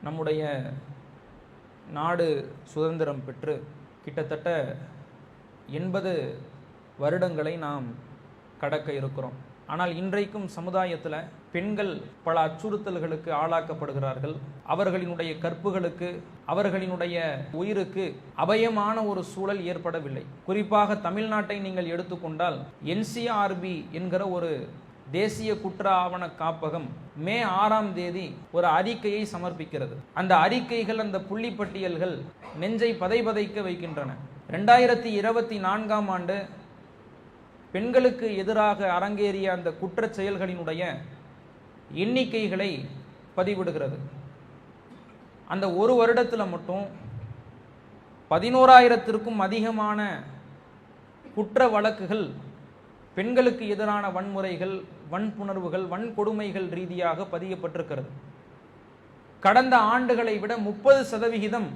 நம்முடைய நாடு சுதந்திரம் பெற்று கிட்டத்தட்ட 80 வருடங்களை நாம் கடக்க இருக்கிறோம். ஆனால் இன்றைக்கும் சமுதாயத்தில் பெண்கள் பல அச்சுறுத்தல்களுக்கு ஆளாக்கப்படுகிறார்கள். அவர்களினுடைய கற்புகளுக்கு, அவர்களினுடைய உயிருக்கு அபயமான ஒரு சூழல் ஏற்படவில்லை. குறிப்பாக தமிழ்நாட்டை நீங்கள் எடுத்துக்கொண்டால் NCRB என்கிற ஒரு தேசிய குற்ற ஆவண காப்பகம் மே 6ஆம் தேதி ஒரு அறிக்கையை சமர்ப்பிக்கிறது. அந்த அறிக்கைகள், அந்த புள்ளிப்பட்டியல்கள் நெஞ்சை பதைபதைக்க வைக்கின்றன. 2024ஆம் ஆண்டு பெண்களுக்கு எதிராக அரங்கேறிய அந்த குற்றச் செயல்களினுடைய எண்ணிக்கைகளை பதிவிடுகிறது. அந்த ஒரு வருடத்தில் மட்டும் 11,000த்திற்கும் அதிகமான குற்ற வழக்குகள் பெண்களுக்கு எதிரான வன்முறைகள், வன்புணர்வுகள், வன்கொடுமைகள் ரீதியாக பதியப்பட்டிருக்கிறது. கடந்த ஆண்டுகளை விட 30%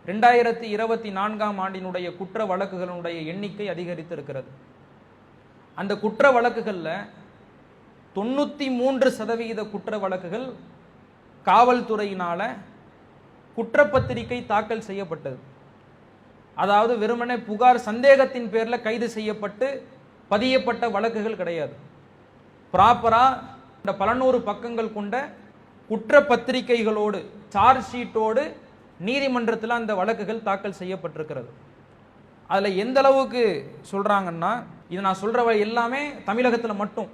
2024ஆம் ஆண்டினுடைய குற்ற வழக்குகளுடைய எண்ணிக்கை அதிகரித்திருக்கிறது. அந்த குற்ற வழக்குகளில் 93% குற்ற வழக்குகள் காவல்துறையினால குற்றப்பத்திரிகை தாக்கல் செய்யப்பட்டது. அதாவது வெறுமனே புகார், சந்தேகத்தின் பேரில் கைது செய்யப்பட்டு பதியப்பட்ட வழக்குகள் கிடையாது. ப்ராப்பரா இந்த பல நூறு பக்கங்கள் கொண்ட குற்றப்பத்திரிகைகளோடு, சார்ஜ் ஷீட்டோடு நீதிமன்றத்தில் அந்த வழக்குகள் தாக்கல் செய்யப்பட்டிருக்கிறது. அதில் எந்த அளவுக்கு சொல்றாங்கன்னா, இது நான் சொல்ற எல்லாமே தமிழகத்தில் மட்டும்.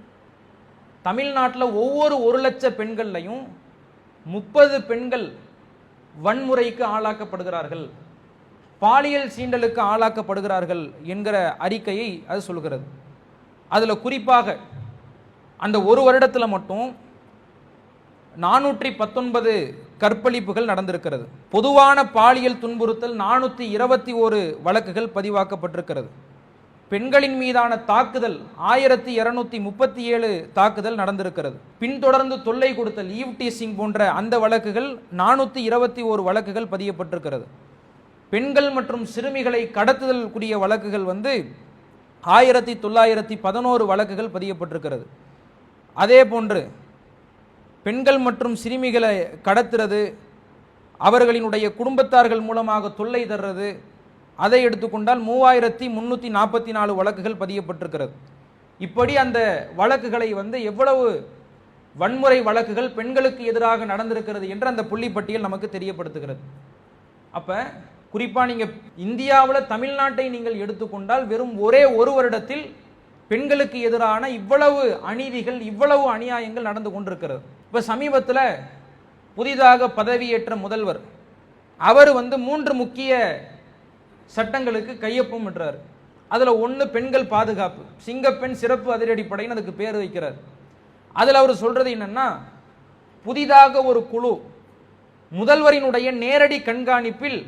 தமிழ்நாட்டில் ஒவ்வொரு 1,00,000 பெண்கள்லையும் 30 பெண்கள் வன்முறைக்கு ஆளாக்கப்படுகிறார்கள், பாலியல் சீண்டலுக்கு ஆளாக்கப்படுகிறார்கள் என்கிற அறிக்கையை அது சொல்கிறது. அதில் குறிப்பாக அந்த ஒரு வருடத்தில் மட்டும் 419 கற்பழிப்புகள் நடந்திருக்கிறது. பொதுவான பாலியல் துன்புறுத்தல் 421 வழக்குகள் பதிவாக்கப்பட்டிருக்கிறது. பெண்களின் மீதான தாக்குதல் 1237 தாக்குதல் நடந்திருக்கிறது. பின்தொடர்ந்து தொல்லை கொடுத்தல், ஈவ் டீசிங் போன்ற அந்த வழக்குகள் 421 வழக்குகள் பதியப்பட்டிருக்கிறது. பெண்கள் மற்றும் சிறுமிகளை கடத்துதல் கூடிய வழக்குகள் 1911 வழக்குகள் பதியப்பட்டிருக்கிறது. அதே போன்று பெண்கள் மற்றும் சிறுமிகளை கடத்துறது, அவர்களினுடைய குடும்பத்தார்கள் மூலமாக தொல்லை தர்றது, அதை எடுத்துக்கொண்டால் 3344 வழக்குகள் பதியப்பட்டிருக்கிறது. இப்படி அந்த வழக்குகளை எவ்வளவு வன்முறை வழக்குகள் பெண்களுக்கு எதிராக நடந்திருக்கிறது என்று அந்த புள்ளிப்பட்டியல் நமக்கு தெரியப்படுத்துகிறது. அப்ப குறிப்பா நீங்க இந்தியாவில் தமிழ்நாட்டை நீங்கள் எடுத்துக்கொண்டால் வெறும் ஒரே ஒரு வருடத்தில் பெண்களுக்கு எதிரான இவ்வளவு அநீதிகள், இவ்வளவு அநியாயங்கள் நடந்து கொண்டிருக்கிறது. இப்ப சமீபத்தில் புதிதாக பதவியேற்ற முதல்வர் அவர் 3 முக்கிய சட்டங்களுக்கு கையொப்பம் இடுறார். அதுல ஒன்று பெண்கள் பாதுகாப்பு, சிங்கப்பெண் சிறப்பு அதிரடிப்படைன்னு அதுக்கு பேர் வைக்கிறார். அதுல அவர் சொல்றது என்னன்னா, புதிதாக ஒரு குழு முதல்வரினுடைய நேரடி கண்காணிப்பில்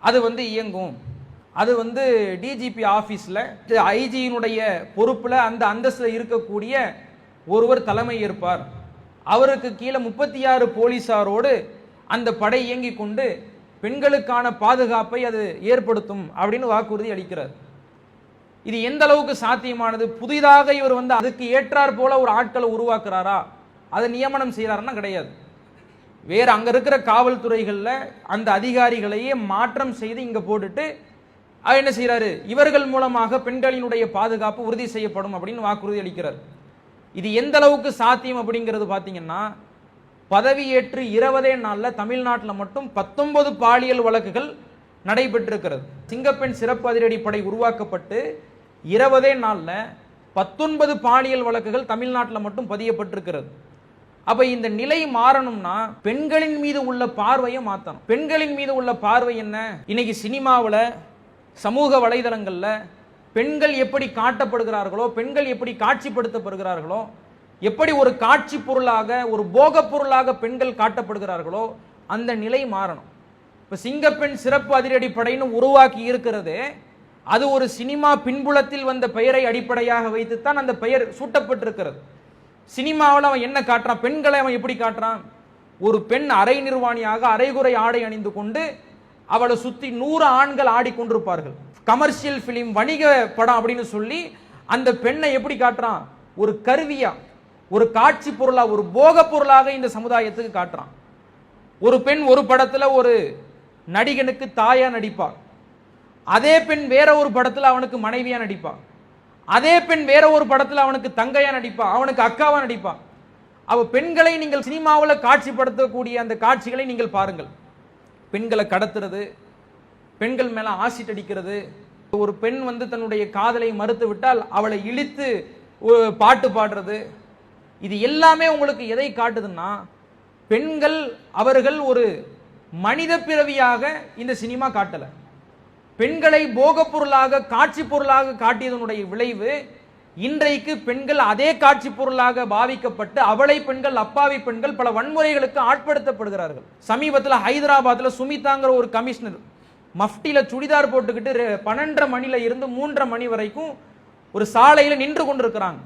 அது இயங்கும். அது டிஜிபி ஆபீஸ்ல ஐஜியினுடைய பொறுப்புல அந்த அந்தஸ்துல இருக்கக்கூடிய ஒருவர் தலைமை ஏற்பார். அவருக்கு கீழே 36 போலீசாரோடு அந்த படை இயங்கிக் கொண்டு பெண்களுக்கான பாதுகாப்பை அது ஏற்படுத்தும் அப்படின்னு வாக்குறுதி அளிக்கிறார். இது எந்த அளவுக்கு சாத்தியமானது? புதிதாக இவர் அதுக்கு ஏற்றார் போல ஒரு ஆட்களை உருவாக்குறாரா, அதை நியமனம் செய்யறாருன்னா கிடையாது. வேற அங்க இருக்கிற காவல்துறைகள்ல அந்த அதிகாரிகளையே மாற்றம் செய்து இங்க போட்டுட்டு என்ன செய்யறாரு, இவர்கள் மூலமாக பெண்களினுடைய பாதுகாப்பு உறுதி செய்யப்படும் அப்படின்னு வாக்குறுதி அளிக்கிறார். இது எந்த அளவுக்கு சாத்தியம் அப்படிங்கிறது பாத்தீங்கன்னா, பதவியேற்று 20 நாள்ல தமிழ்நாட்டில் மட்டும் 19 பாலியல் வழக்குகள் நடைபெற்றிருக்கிறது. சிங்கப்பெண் சிறப்பு அதிரடிப்படை உருவாக்கப்பட்டு 20 நாள்ல 19 பாலியல் வழக்குகள் தமிழ்நாட்டில் மட்டும் பதியப்பட்டிருக்கிறது. அப்ப இந்த நிலை மாறணும்னா பெண்களின் மீது உள்ள பார்வையை மாற்றணும். பெண்களின் மீது உள்ள பார்வை என்ன? இன்னைக்கு சினிமாவில், சமூக வலைதளங்கள்ல பெண்கள் எப்படி காட்டப்படுகிறார்களோ, பெண்கள் எப்படி காட்சிப்படுத்தப்படுகிறார்களோ, எப்படி ஒரு காட்சி பொருளாக, ஒரு போக பொருளாக பெண்கள் காட்டப்படுகிறார்களோ அந்த நிலை மாறணும். இப்ப சிங்கப்பெண் சிறப்பு அதிரடிப்படைன்னு உருவாக்கி இருக்கிறது, அது ஒரு சினிமா பின்புலத்தில் வந்த பெயரை அடிப்படையாக வைத்துத்தான் அந்த பெயர் சூட்டப்பட்டிருக்கிறது. சினிமாவில் அவன் என்ன காட்டுறான், பெண்களை அவன் எப்படி காட்டுறான்? ஒரு பெண் அரை நிர்வாணியாக அரைகுறை ஆடை அணிந்து கொண்டு அவளை சுத்தி 100 ஆண்கள் ஆடிக்கொண்டிருப்பார்கள். கமர்ஷியல் பிலிம், வணிக படம் அப்படின்னு சொல்லி அந்த பெண்ணை எப்படி காட்டுறான்? ஒரு கருவியா, ஒரு காட்சி பொருளா, ஒரு போக பொருளாக இந்த சமுதாயத்துக்கு காட்டுறான். ஒரு பெண் ஒரு படத்துல ஒரு நடிகனுக்கு தாயா நடிப்பா, அதே பெண் வேற ஒரு படத்துல அவனுக்கு மனைவியா நடிப்பா, அதே பெண் வேற ஒரு படத்துல அவனுக்கு தங்கையா நடிப்பா, அவனுக்கு அக்காவா நடிப்பா. அவ பெண்களை நீங்கள் சினிமாவில் காட்சிப்படுத்தக்கூடிய அந்த காட்சிகளை நீங்கள் பாருங்கள். பெண்களை கடத்துறது, பெண்கள் மேல ஆசிட் அடிக்கிறது, ஒரு பெண் தன்னுடைய காதலை மறுத்து விட்டால் அவளை இழித்து பாட்டு பாடுறது, இது எல்லாமே உங்களுக்கு எதை காட்டுதுன்னா, பெண்கள் அவர்கள் ஒரு மனித பிறவியாக இந்த சினிமா காட்டல. பெண்களை போக பொருளாக காட்சி பொருளாக காட்டியதனுடைய விளைவு இன்றைக்கு பெண்கள் அதே காட்சி பொருளாக பாவிக்கப்பட்டு அவளை பெண்கள் அப்பாவி பெண்கள் பல வன்முறைகளுக்கு ஆட்படுத்தப்படுகிறார்கள். சமீபத்தில் ஹைதராபாத்ல சுமிதாங்கிற ஒரு கமிஷனர் மஃப்டில சுடிதார் போட்டுக்கிட்டு 12:30 மணில இருந்து 3:30 மணி வரைக்கும் ஒரு சாலையில நின்று கொண்டிருக்கிறாங்க.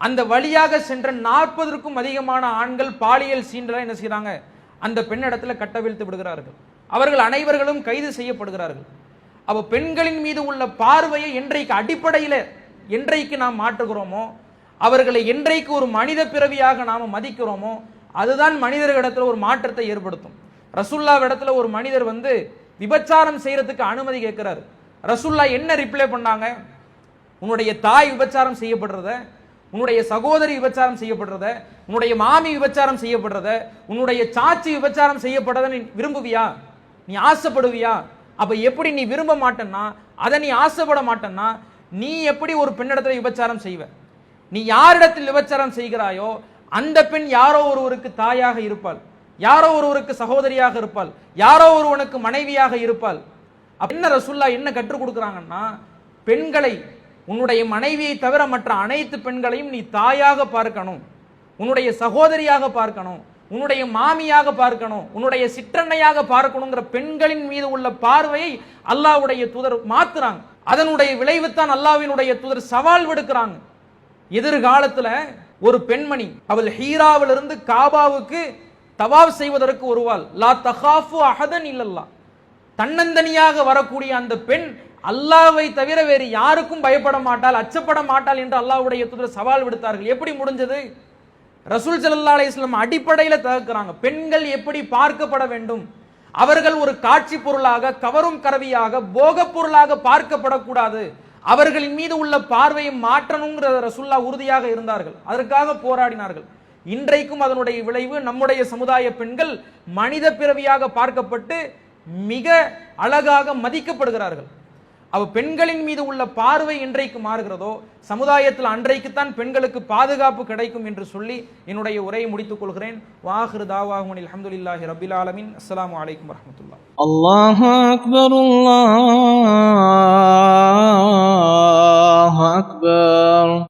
அந்த வழியாக சென்ற 40க்கும் அதிகமான ஆண்கள் பாலியல் சீண்டல என்ன செய்யறாங்க, அந்த பெண்ணிடத்துல கட்டவிழ்த்து விடுகிறார்கள். அவர்கள் அனைவர்களும் கைது செய்யப்படுகிறார்கள். அப்ப பெண்களின் மீது உள்ள பார்வையை என்றைக்கு அடிப்படையில் என்றைக்கு நாம் மாற்றுகிறோமோ, அவர்களை என்றைக்கு ஒரு மனித பிறவியாக நாம மதிக்கிறோமோ, அதுதான் மனிதர்களிடத்துல ஒரு மாற்றத்தை ஏற்படுத்தும். ரசூலுல்லாஹ்விடத்துல ஒரு மனிதர் விபச்சாரம் செய்யறதுக்கு அனுமதி கேட்கிறார். ரசூலுல்லாஹ் என்ன ரிப்ளை பண்ணாங்க? உன்னுடைய தாய் விபச்சாரம் செய்யப்படுறத, உன்னுடைய சகோதரி விபச்சாரம் செய்யப்படுறத, உன்னுடைய மாமி விபச்சாரம் செய்யப்படுறத, உன்னுடைய சாச்சி விபச்சாரம் செய்யப்படுறத நீ விரும்புவியா? நீ ஆசைப்படுவியா? அப்ப எப்படி நீ விரும்ப மாட்டேன்னா, அதை நீ ஆசைப்பட மாட்டேன்னா, நீ எப்படி ஒரு பெண்ணிடத்தில் விபச்சாரம் செய்வ? நீ யாரிடத்தில் விபச்சாரம் செய்கிறாயோ அந்த பெண் யாரோ ஒருவருக்கு தாயாக இருப்பாள், யாரோ ஒருவருக்கு சகோதரியாக இருப்பாள், யாரோ ஒருவனுக்கு மனைவியாக இருப்பாள். என்ன ரசூலுல்லாஹ் என்ன கற்றுக் கொடுக்கிறாங்கன்னா, பெண்களை உன்னுடைய மனைவியை தவிர மற்ற அனைத்து பெண்களையும் நீ தாயாக பார்க்கணும், உன்னுடைய சகோதரியாக பார்க்கணும், உன்னுடைய மாமியாக பார்க்கணும், உன்னுடைய சிற்றன்னையாக பார்க்கணுங்கிற பெண்களின் மீது உள்ள பார்வையை அல்லாஹ்வுடைய தூதர் மாத்துறாங்க. அதனுடைய விளைவுத்தான் அல்லாஹ்வினுடைய தூதர் சவால் விடுக்கிறாங்க. எதிர்காலத்துல ஒரு பெண்மணி அவள் ஹீராவிலிருந்து காபாவுக்கு தவாப் செய்வதற்கு வருவாள். லா தகாஃபு அஹதன் இல்லல்லாஹ், தன்னந்தனியாக வரக்கூடிய அந்த பெண் அல்லாஹ்வை தவிர வேறு யாருக்கும் பயப்பட மாட்டாள், அச்சப்பட மாட்டாள் என்று அல்லாஹ்வுடைய தூதர் சவால் விடுத்தார்கள். எப்படி முடிஞ்சது? ரசூல் ஸல்லல்லாஹு அலைஹி வஸல்லம் அடிப்படையில் தகுக்கிறாங்க. பெண்கள் எப்படி பார்க்கப்பட வேண்டும், அவர்கள் ஒரு காட்சி பொருளாக, கவரும் கருவியாக, போக பொருளாக பார்க்கப்படக்கூடாது, அவர்களின் மீது உள்ள பார்வையை மாற்றணுங்கிற ரசூலுல்லாஹ் உறுதியாக இருந்தார்கள். அதற்காக போராடினார்கள். இன்றைக்கும் அதனுடைய விளைவு நம்முடைய சமுதாய பெண்கள் மனித பிறவியாக பார்க்கப்பட்டு மிக அழகாக மதிக்கப்படுகிறார்கள். அவ பெண்களின் மீது உள்ள பார்வை என்றைக்கு மாறுகிறதோ சமுதாயத்தில் அன்றைக்குத்தான் பெண்களுக்கு பாதுகாப்பு கிடைக்கும் என்று சொல்லி என்னுடைய உரையை முடித்துக் கொள்கிறேன். வாஹிரு தாவாஹும் அல்ஹம்துலில்லாஹி ரப்பில் ஆலமீன். அஸ்ஸலாமு அலைக்கும் வரஹ்மத்துல்லாஹ். அல்லாஹு அக்பர், அல்லாஹு அக்பர்.